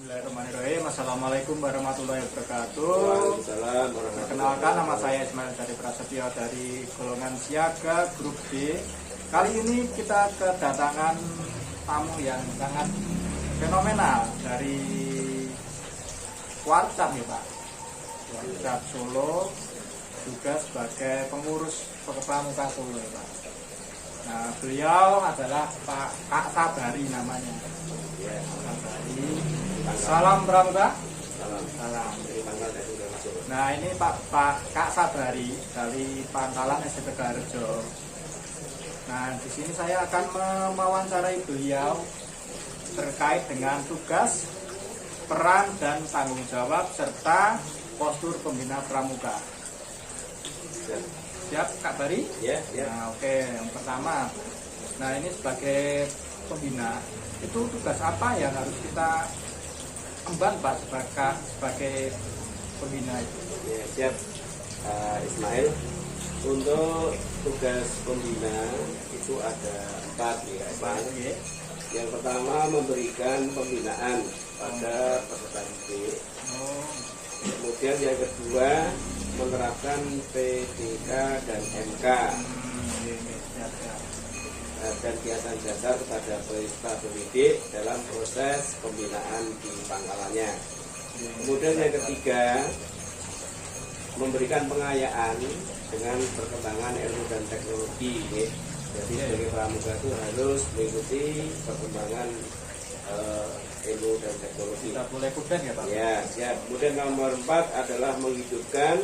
Bismillahirrahmanirrahim. Assalamualaikum warahmatullahi wabarakatuh. Waalaikumsalam warahmatullahi Perkenalkan, nama saya Ismail dari Prasetyo dari golongan siaga grup D. Kali ini kita kedatangan tamu yang sangat fenomenal dari Warcap ya Pak. Warcap Solo, juga sebagai pengurus Pramuka Solo ya Pak. Nah, beliau adalah Pak Kak Sabari namanya. Ya, Sabari. Salam Pramuka. salam. Salam. Dari tanggal saya sudah masuk. Nah, ini Pak Kak Sabari dari Pangkalan SMP Tegalrejo. Nah, di sini saya akan mewawancarai beliau terkait dengan tugas, peran dan tanggung jawab serta postur pembina pramuka. Ya, Siap Kak Bari? ya. Ya. Nah, oke, yang pertama. Nah, ini sebagai pembina, itu tugas apa yang harus kita emban Pak sebagai pembina itu? Ya, siap. Ismail, untuk tugas pembina itu ada 4 ya, Pak. Oke. Yang pertama, memberikan pembinaan pada peserta didik. Oh, Kemudian yang kedua, menerapkan PDK dan MK siap, siap. dan kegiatan dasar kepada peserta pendidik dalam proses pembinaan di pangkalannya. Kemudian yang ketiga, memberikan pengayaan dengan perkembangan ilmu dan teknologi. Jadi sebagai pramuka itu harus mengikuti perkembangan ilmu dan teknologi. Kita boleh kudet ya Pak? Ya, siap. Kemudian nomor 4 adalah menghidupkan,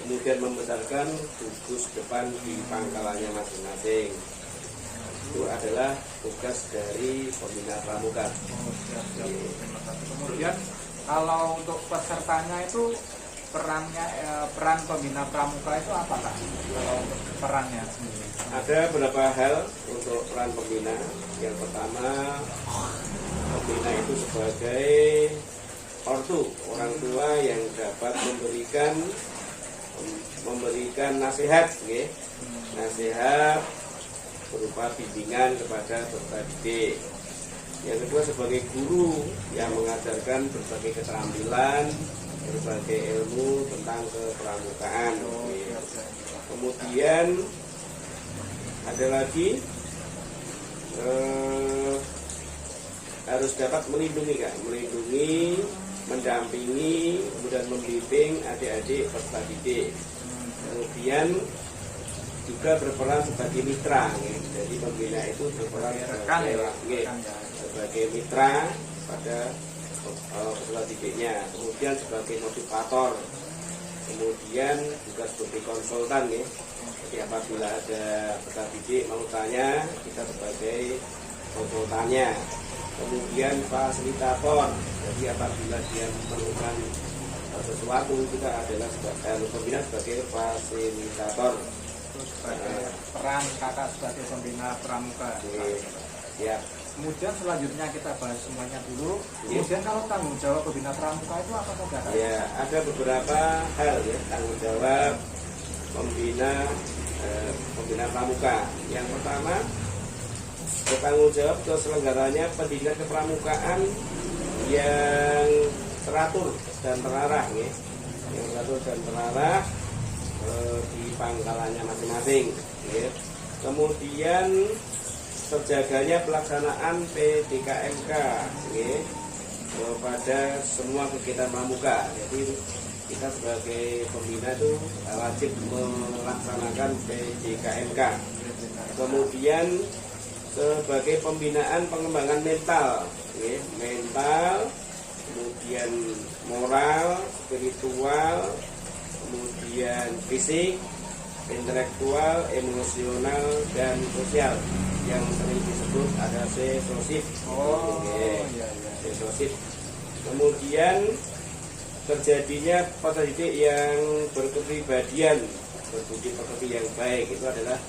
kemudian membesarkan gugus depan di pangkalannya masing-masing. Itu adalah tugas dari pembina pramuka. Oh, siap, siap. Terima kasih. Kemudian kalau untuk pesertanya itu peran pembina pramuka itu apa Kak? Kalau untuk perannya sendiri? Ada beberapa hal untuk peran pembina. Yang pertama, pembina itu sebagai ortu, orang tua yang dapat memberikan nasihat, ya. Nasihat berupa bimbingan kepada peserta didik. Yang kedua, sebagai guru yang mengajarkan berbagai keterampilan, berbagai ilmu tentang kepramukaan. Oh, Ya. siap, siap. Kemudian ada lagi harus dapat melindungi, mendampingi, kemudian membimbing adik-adik peserta didik. Kemudian juga berperan sebagai mitra, ya. Jadi pembina itu berperan Rekan ya, Pak? sebagai, Rekan ya. sebagai mitra pada peserta didiknya. Kemudian sebagai motivator. Kemudian juga sebagai konsultan, ya. Jadi apabila ada peserta didik mau tanya, kita sebagai konsultannya. Kemudian fasilitator. Jadi apabila dia memerlukan sesuatu, kita adalah pembina sebagai fasilitator. Terus sebagai peran kakak sebagai pembina pramuka. Ya, Kemudian selanjutnya kita bahas semuanya dulu. Kemudian kalau tanggung jawab pembina pramuka itu apa saja Kak? ya, ada beberapa hal, ya, tanggung jawab pembina pramuka. Yang pertama, bertanggung jawab terselenggaranya pendidikan kepramukaan yang teratur dan terarah, ya. Yang teratur dan terarah di pangkalannya masing-masing, ya. Kemudian terjaganya pelaksanaan PDKMK, ya, pada semua kegiatan pramuka. Jadi kita sebagai pembina itu wajib melaksanakan PDKMK. Kemudian sebagai pembinaan pengembangan mental, ya, kemudian moral, spiritual, kemudian fisik, intelektual, emosional, dan sosial yang sering disebut ada sesosif. Oh, Oke. iya. Sesosif. Kemudian terjadinya peserta didik yang berkepribadian, berbudi pekerti yang baik, itu adalah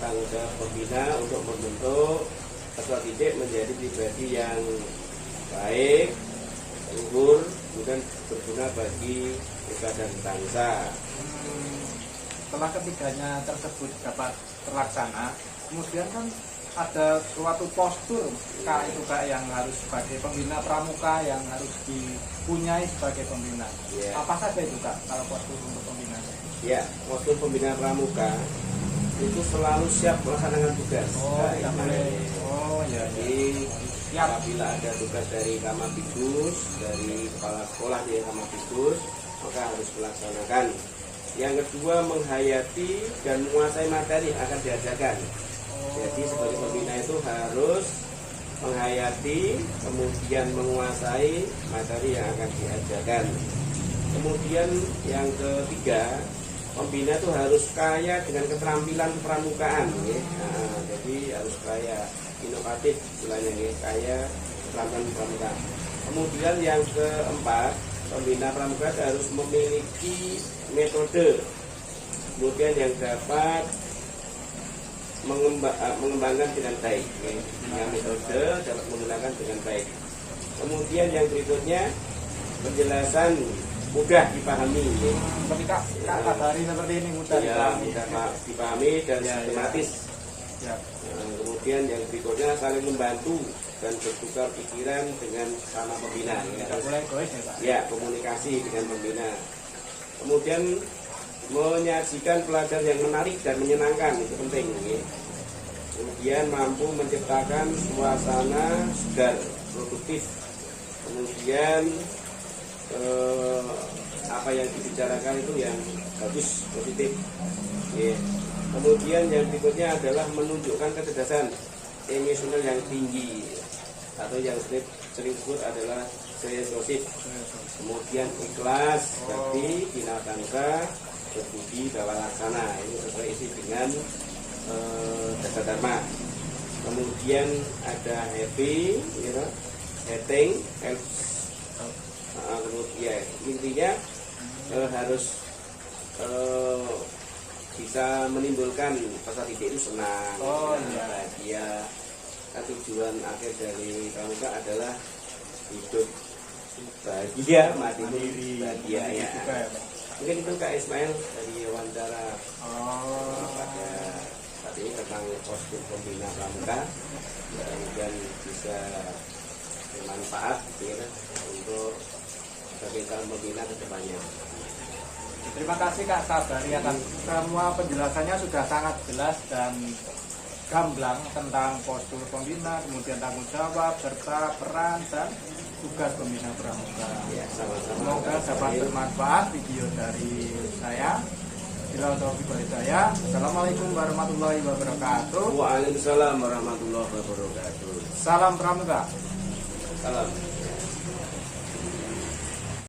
tanggung jawab pembina untuk membentuk peserta didik menjadi pribadi yang baik, luhur, kemudian berguna bagi negara dan bangsa. Setelah ketiganya tersebut dapat terlaksana, kemudian kan ada suatu postur Kak itu Kak yang harus sebagai pembina pramuka yang harus dipunyai sebagai pembina. Ya. Apa saja itu Kak kalau postur untuk pembina? Ya, postur pembina pramuka itu selalu siap melaksanakan tugas. Oh, Nah, tidak ini. boleh. Oh ya. Jadi Siap. apabila ada tugas dari Kamabidus, dari kepala sekolah di Kamabidus, maka harus melaksanakan. Yang kedua, menghayati dan menguasai materi yang akan diajarkan. Jadi sebagai pembina itu harus menghayati, kemudian menguasai materi yang akan diajarkan. Kemudian yang ketiga, pembina itu harus kaya dengan keterampilan pramukaan, ya. Nah, jadi harus kaya, inovatif istilahnya, ya. Kaya keterampilan pramukaan. Kemudian yang keempat, pembina pramuka harus memiliki metode, kemudian yang dapat mengembangkan dengan baik, ya. Dengan metode dapat menggunakan dengan baik. Kemudian yang berikutnya, penjelasan mudah dipahami, ya. Seperti Kak kabari seperti ini mudah Ya, dipahami. mudah dipahami dan Ya, sistematis. Ya. Nah, kemudian yang berikutnya saling membantu dan bertukar pikiran dengan sama pembina, ya. Tidak boleh egois ya Pak. Ya, komunikasi dengan pembina. Kemudian menyajikan pelajaran yang menarik dan menyenangkan, itu penting, ya. Kemudian mampu menciptakan suasana segar, produktif. Kemudian apa yang dibicarakan itu yang bagus, positif, ya. Kemudian yang berikutnya adalah menunjukkan kecerdasan emosional yang tinggi, atau yang sering disebut adalah sensosif. Kemudian ikhlas, bakti, bina bangsa, berbudi, bawa laksana. Ini sesuai isi dengan dasar dharma. Kemudian ada happy, ya, hating, helps. Kemudian intinya harus bisa menimbulkan peserta didik itu senang, Iya. bahagia. Kan tujuan akhir dari pramuka adalah hidup bahagia, mati Mandiri. bahagia, ya. Juga ya Pak. Mungkin itu Kak Ismail dari wawancara Oh. pada saat ini tentang postur pembina pramuka, dan bisa bermanfaat, ya, untuk sebagai calon pembina ke depannya. Terima kasih Kak Sabari atas semua penjelasannya sudah sangat jelas dan gamblang tentang postur pembina, kemudian tanggung jawab serta peran dan tugas pembina pramuka. Ya, sama-sama. Semoga dapat bermanfaat video dari saya. Bila taufiq wal hidayah. Assalamualaikum warahmatullahi wabarakatuh. Waalaikumsalam warahmatullahi wabarakatuh. Salam pramuka. Salam.